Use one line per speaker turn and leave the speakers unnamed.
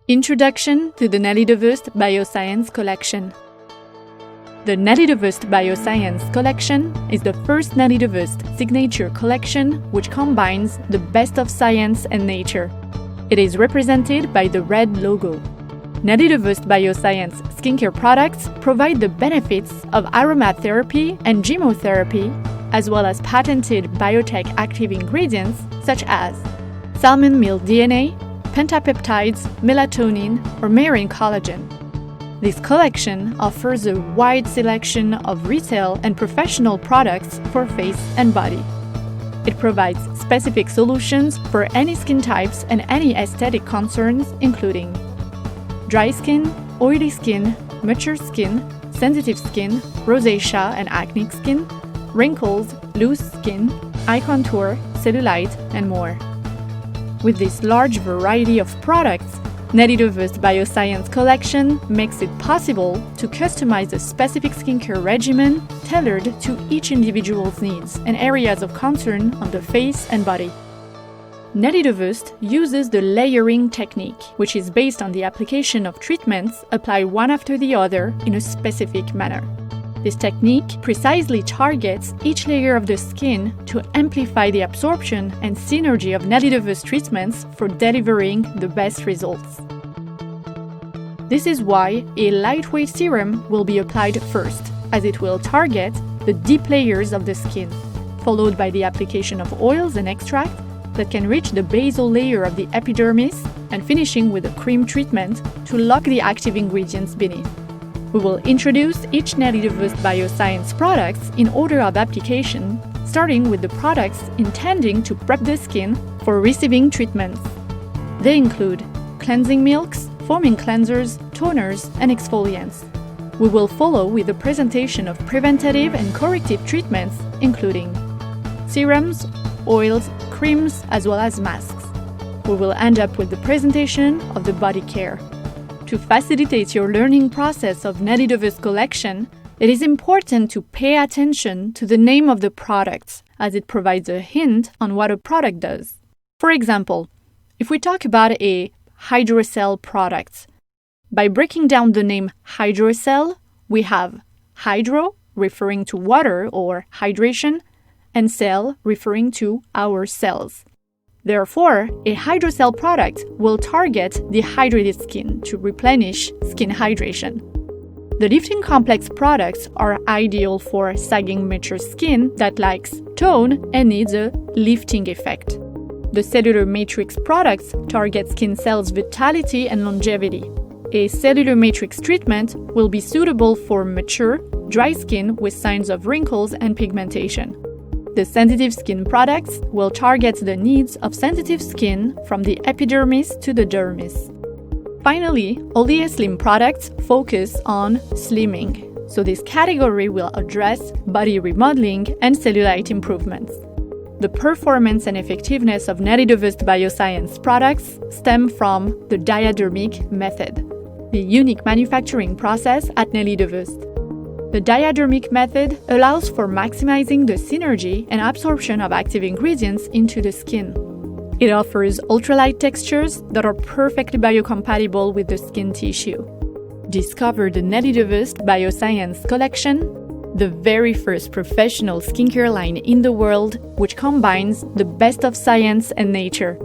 Introduction to the Nelly De Vuyst Bioscience Collection. The Nelly De Vuyst Bioscience Collection is the first Nelly De Vuyst signature collection which combines the best of science and nature. It is represented by the red logo. Nelly De Vuyst Bioscience skincare products provide the benefits of aromatherapy and gemmotherapy, as well as patented biotech active ingredients such as salmon meal DNA, pentapeptides, melatonin, or marine collagen. This collection offers a wide selection of retail and professional products for face and body. It provides specific solutions for any skin types and any aesthetic concerns, including dry skin, oily skin, mature skin, sensitive skin, rosacea and acne skin, wrinkles, loose skin, eye contour, cellulite, and more. With this large variety of products, Nelly De Vuyst Bioscience Collection makes it possible to customize a specific skincare regimen tailored to each individual's needs and areas of concern on the face and body. Nelly De Vuyst uses the layering technique, which is based on the application of treatments applied one after the other in a specific manner. This technique precisely targets each layer of the skin to amplify the absorption and synergy of Nelly De Vuyst treatments for delivering the best results. This is why a lightweight serum will be applied first, as it will target the deep layers of the skin, followed by the application of oils and extracts that can reach the basal layer of the epidermis, and finishing with a cream treatment to lock the active ingredients beneath. We will introduce each Nelly De Vuyst Bioscience products in order of application, starting with the products intending to prep the skin for receiving treatments. They include cleansing milks, foaming cleansers, toners, and exfoliants. We will follow with the presentation of preventative and corrective treatments, including serums, oils, creams, as well as masks. We will end up with the presentation of the body care. To facilitate your learning process of Nelly De Vuyst collection, it is important to pay attention to the name of the product, as it provides a hint on what a product does. For example, if we talk about a hydrocell product, by breaking down the name hydrocell, we have hydro, referring to water or hydration, and cell, referring to our cells. Therefore, a hydrocell product will target dehydrated skin to replenish skin hydration. The lifting complex products are ideal for sagging mature skin that likes tone and needs a lifting effect. The cellular matrix products target skin cells' vitality and longevity. A cellular matrix treatment will be suitable for mature, dry skin with signs of wrinkles and pigmentation. The sensitive skin products will target the needs of sensitive skin from the epidermis to the dermis. Finally, Slim products focus on slimming, so this category will address body remodeling and cellulite improvements. The performance and effectiveness of Nelly De Vuyst Bioscience products stem from the diadermic method, the unique manufacturing process at Nelly De Vuyst. The diadermic method allows for maximizing the synergy and absorption of active ingredients into the skin. It offers ultralight textures that are perfectly biocompatible with the skin tissue. Discover the Nelly De Vuyst Bioscience Collection, the very first professional skincare line in the world which combines the best of science and nature.